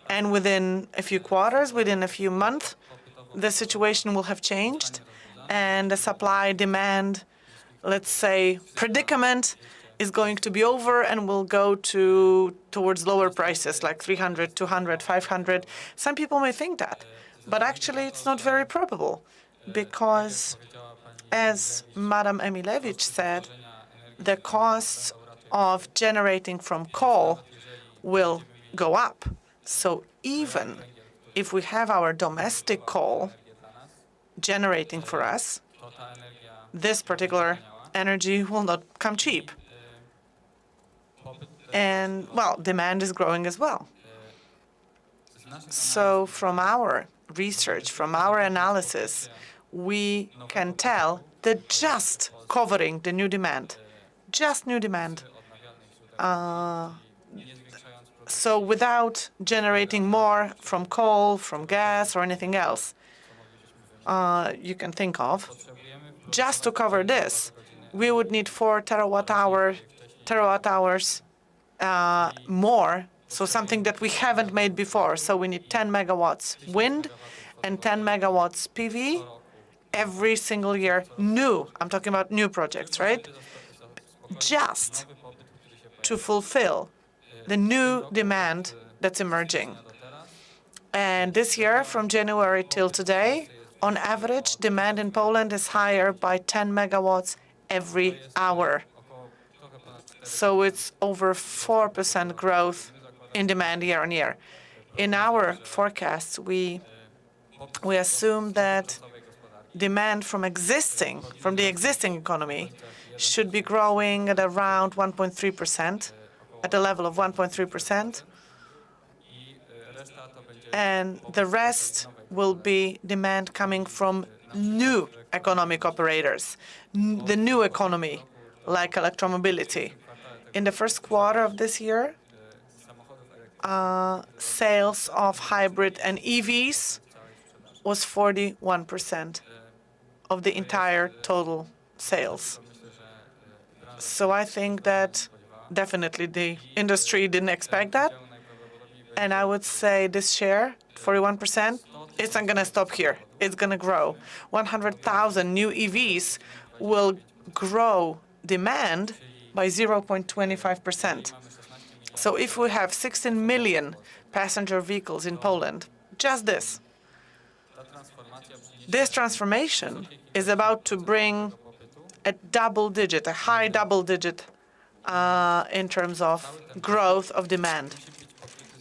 and within a few quarters, within a few months, the situation will have changed, and the supply-demand, let's say, predicament is going to be over and will go towards lower prices, like 300, 200, 500. Some people may think that, but actually it's not very probable, because, as Madam Emiliewicz said, the costs of generating from coal will go up. So even if we have our domestic coal generating for us, this particular energy will not come cheap. And, well, demand is growing as well. So from our research, from our analysis, we can tell that just covering the new demand, just new demand, so without generating more from coal, from gas, or anything else you can think of, just to cover this, we would need 4 terawatt-hours more, so something that we haven't made before. So we need 10 megawatts wind and 10 megawatts PV every single year. New, I'm talking about new projects, right? Just to fulfill the new demand that's emerging. And this year, from January till today, on average, demand in Poland is higher by 10 megawatts every hour. So it's over 4% growth in demand year on year. In our forecasts, we assume that demand from the existing economy should be growing at around 1.3%, at a level of 1.3%, and the rest will be demand coming from new economic operators, the new economy, like electromobility. In the first quarter of this year, sales of hybrid and EVs was 41% of the entire total sales. So I think that definitely the industry didn't expect that. And I would say this share, 41%, it's not going to stop here. It's going to grow. 100,000 new EVs will grow demand by 0.25%. So if we have 16 million passenger vehicles in Poland, just this transformation is about to bring a high double-digit in terms of growth of demand.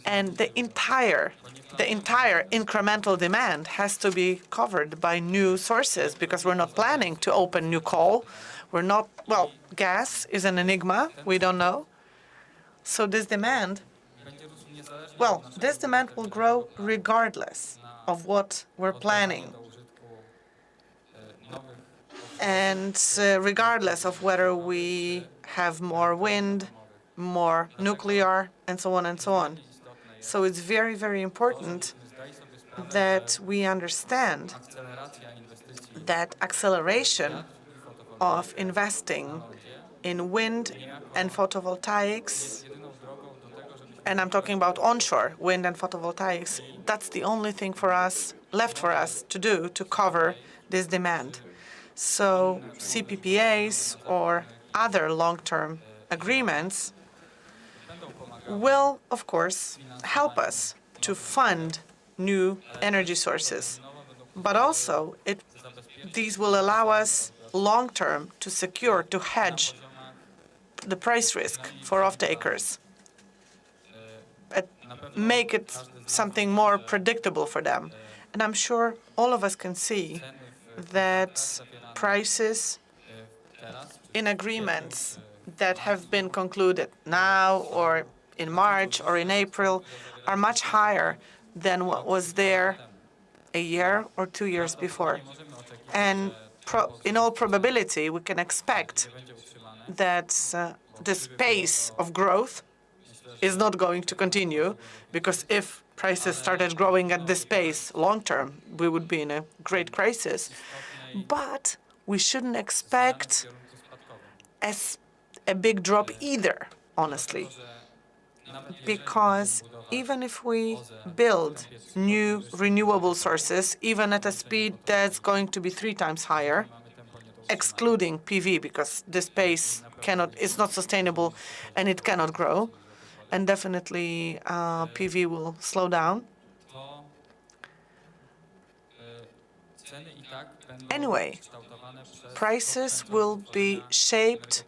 And the entire the entire incremental demand has to be covered by new sources because we're not planning to open new coal. We're not, well, gas is an enigma. We don't know. So this demand, well, this demand will grow regardless of what we're planning. And regardless of whether we have more wind, more nuclear, and so on and so on. So it's very, very important that we understand that acceleration of investing in wind and photovoltaics, and I'm talking about onshore wind and photovoltaics, that's the only thing left for us to do to cover this demand. So CPPAs or other long-term agreements will, of course, help us to fund new energy sources. But also, these will allow us long-term to secure, to hedge the price risk for off-takers, make it something more predictable for them. And I'm sure all of us can see that prices in agreements that have been concluded now or in March or in April are much higher than what was there a year or 2 years before. And in all probability, we can expect that this pace of growth is not going to continue, because if prices started growing at this pace long term, we would be in a great crisis. But we shouldn't expect a big drop either, honestly. Because even if we build new renewable sources, even at a speed that's going to be 3 times higher, excluding PV, because this pace is not sustainable and it cannot grow, and definitely PV will slow down. Anyway, prices will be shaped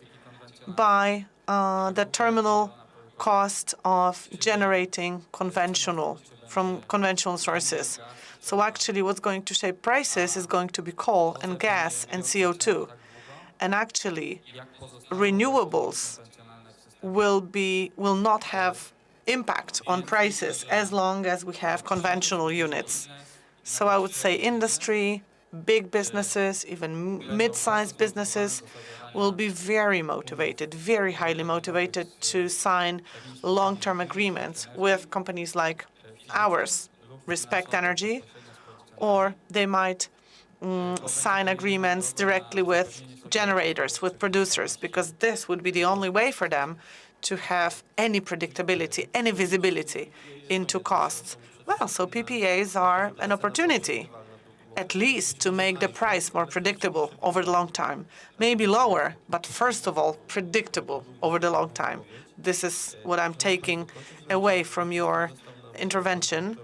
by the terminal cost of generating from conventional sources. So actually what's going to shape prices is going to be coal and gas and CO2. And actually renewables will not have impact on prices as long as we have conventional units. So I would say industry, big businesses, even mid-sized businesses will be very motivated, very highly motivated to sign long-term agreements with companies like ours, Respect Energy, or they might sign agreements directly with generators, with producers, because this would be the only way for them to have any predictability, any visibility into costs. Well, so PPAs are an opportunity, at least to make the price more predictable over the long time. Maybe lower, but first of all, predictable over the long time. This is what I'm taking away from your intervention.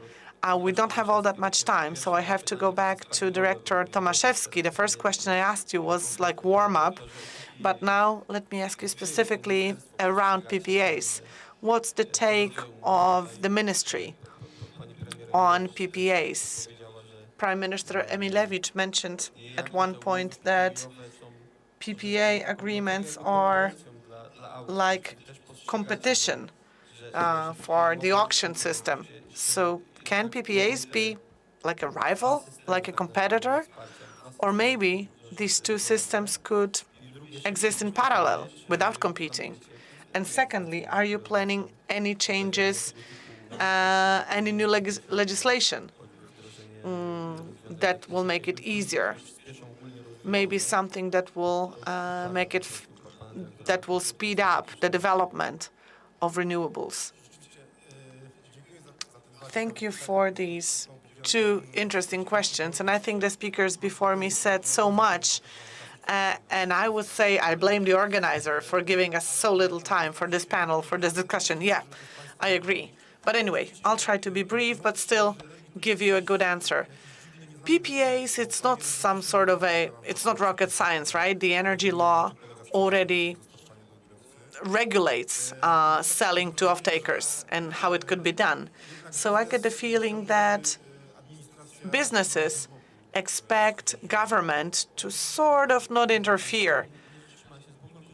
We don't have all that much time, so I have to go back to Director Tomaszewski. The first question I asked you was like warm-up, but now let me ask you specifically around PPAs. What's the take of the ministry on PPAs? Prime Minister Emiliewicz mentioned at one point that PPA agreements are like competition for the auction system. So can PPAs be like a rival, like a competitor? Or maybe these two systems could exist in parallel without competing? And secondly, are you planning any changes, any new legislation that will make it easier? Maybe something that will that will speed up the development of renewables. Thank you for these two interesting questions. And I think the speakers before me said so much. And I would say I blame the organizer for giving us so little time for this panel, for this discussion. Yeah, I agree. But anyway, I'll try to be brief, but still give you a good answer. PPAs, it's not some sort of it's not rocket science, right? The energy law already regulates selling to off-takers and how it could be done. So I get the feeling that businesses expect government to sort of not interfere.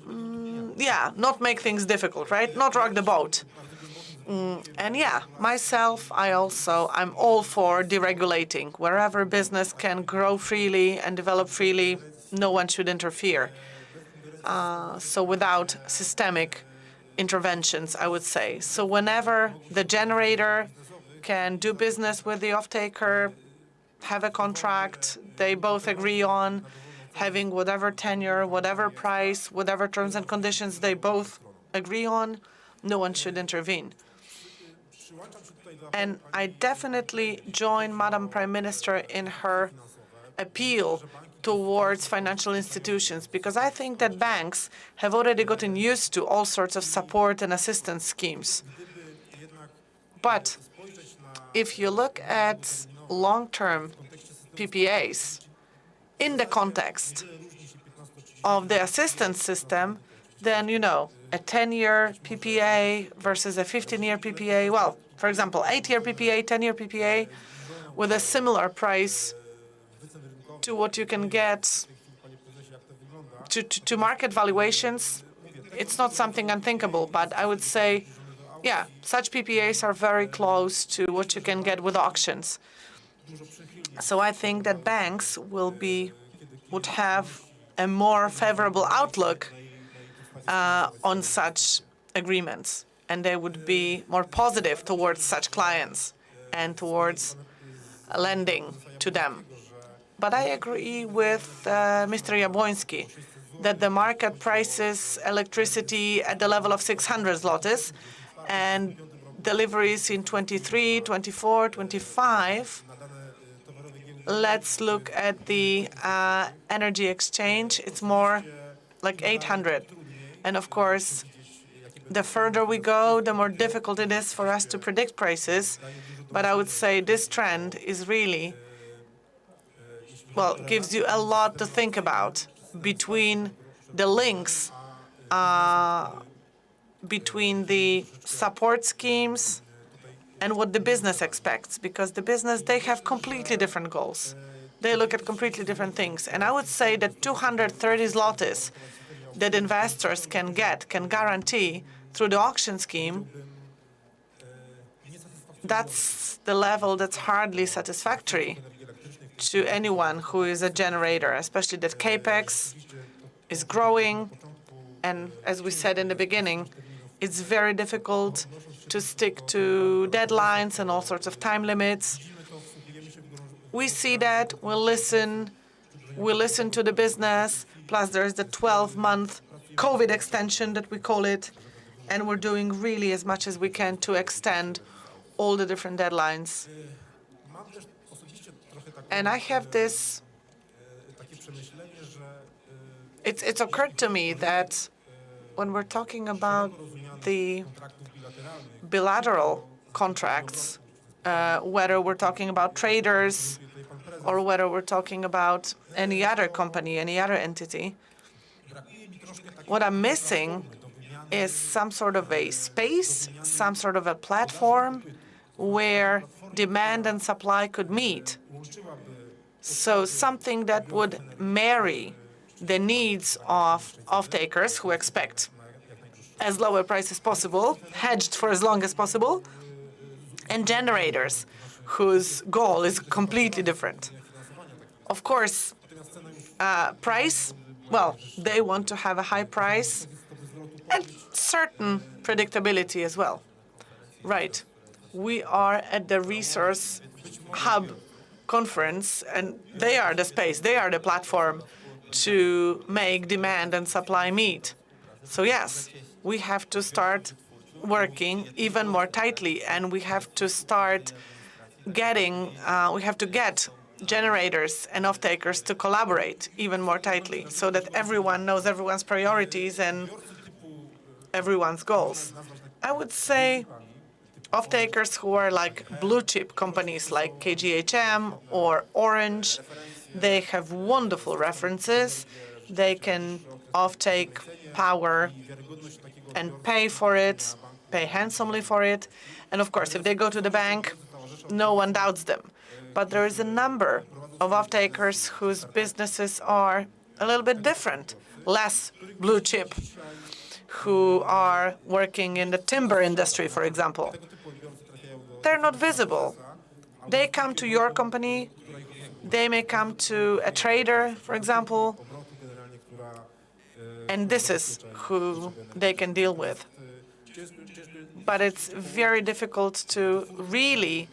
Not make things difficult, right? Not rock the boat. And myself, I'm all for deregulating. Wherever business can grow freely and develop freely, no one should interfere. So without systemic interventions, I would say. So whenever the generator can do business with the off-taker, have a contract they both agree on, having whatever tenure, whatever price, whatever terms and conditions they both agree on, no one should intervene. And I definitely join Madam Prime Minister in her appeal towards financial institutions, because I think that banks have already gotten used to all sorts of support and assistance schemes. But if you look at long-term PPAs in the context of the assistance system, then, a 10-year PPA versus a 15-year PPA, well, for example, 8-year PPA, 10-year PPA, with a similar price to what you can get to market valuations, it's not something unthinkable. But I would say, such PPAs are very close to what you can get with auctions. So I think that banks would have a more favorable outlook on such agreements, and they would be more positive towards such clients and towards lending to them. But I agree with Mr. Jabłoński that the market prices electricity at the level of 600 zlotys, and deliveries in 23, 24, 25. Let's look at the energy exchange. It's more like 800. And of course, the further we go, the more difficult it is for us to predict prices. But I would say this trend is really, gives you a lot to think about between the links between the support schemes and what the business expects, because the business, they have completely different goals. They look at completely different things. And I would say that 230 zlotys that investors can guarantee through the auction scheme, that's the level that's hardly satisfactory to anyone who is a generator, especially that CAPEX is growing. And as we said in the beginning, it's very difficult to stick to deadlines and all sorts of time limits. We see that, we listen to the business, plus there's the 12-month COVID extension that we call it, and we're doing really as much as we can to extend all the different deadlines. And I have this, it's occurred to me that when we're talking about the bilateral contracts, whether we're talking about traders or whether we're talking about any other company, any other entity, what I'm missing is some sort of a space, some sort of a platform where demand and supply could meet. So something that would marry the needs of off-takers who expect as low a price as possible, hedged for as long as possible, and generators whose goal is completely different. Of course, price, they want to have a high price and certain predictability as well. Right. We are at the Resource Hub conference, and they are the space, they are the platform to make demand and supply meet. So yes, we have to start working even more tightly, and we have to start we have to get generators and off-takers to collaborate even more tightly so that everyone knows everyone's priorities and everyone's goals. I would say off-takers who are like blue-chip companies like KGHM or Orange, they have wonderful references. They can off-take power and pay for it, pay handsomely for it. And of course, if they go to the bank, no one doubts them. But there is a number of off-takers whose businesses are a little bit different, less blue chip, who are working in the timber industry, for example. They're not visible. They come to your company. They may come to a trader, for example, and this is who they can deal with. But it's very difficult to really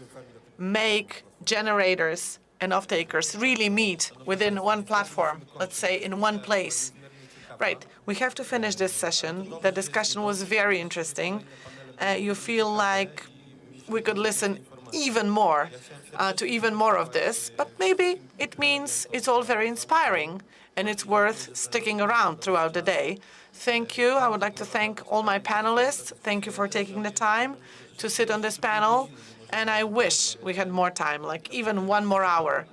make generators and off-takers really meet within one platform, let's say in one place. Right, we have to finish this session. The discussion was very interesting. You feel like we could listen even more to even more of this, but maybe it means it's all very inspiring and it's worth sticking around throughout the day. Thank you. I would like to thank all my panelists. Thank you for taking the time to sit on this panel. And I wish we had more time, like even 1 more hour.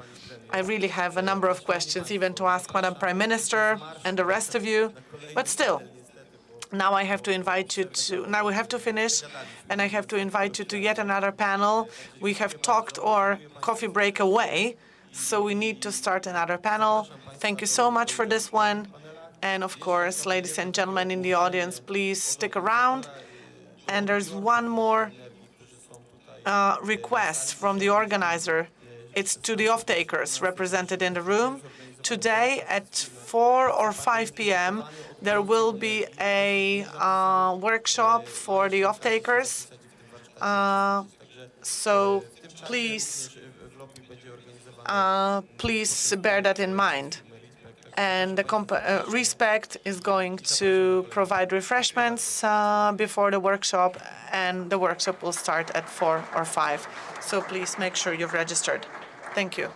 I really have a number of questions even to ask Madam Prime Minister and the rest of you. But still, now I have to invite you to, now we have to finish, and I have to invite you to yet another panel. We have talked our coffee break away, so we need to start another panel. Thank you so much for this one. And of course, ladies and gentlemen in the audience, please stick around. And there's one more request from the organizer. It's to the off-takers represented in the room. Today at 4 or 5 p.m., there will be a workshop for the off-takers. So please bear that in mind. And the Respect is going to provide refreshments before the workshop, and the workshop will start at 4 or 5. So please make sure you've registered. Thank you.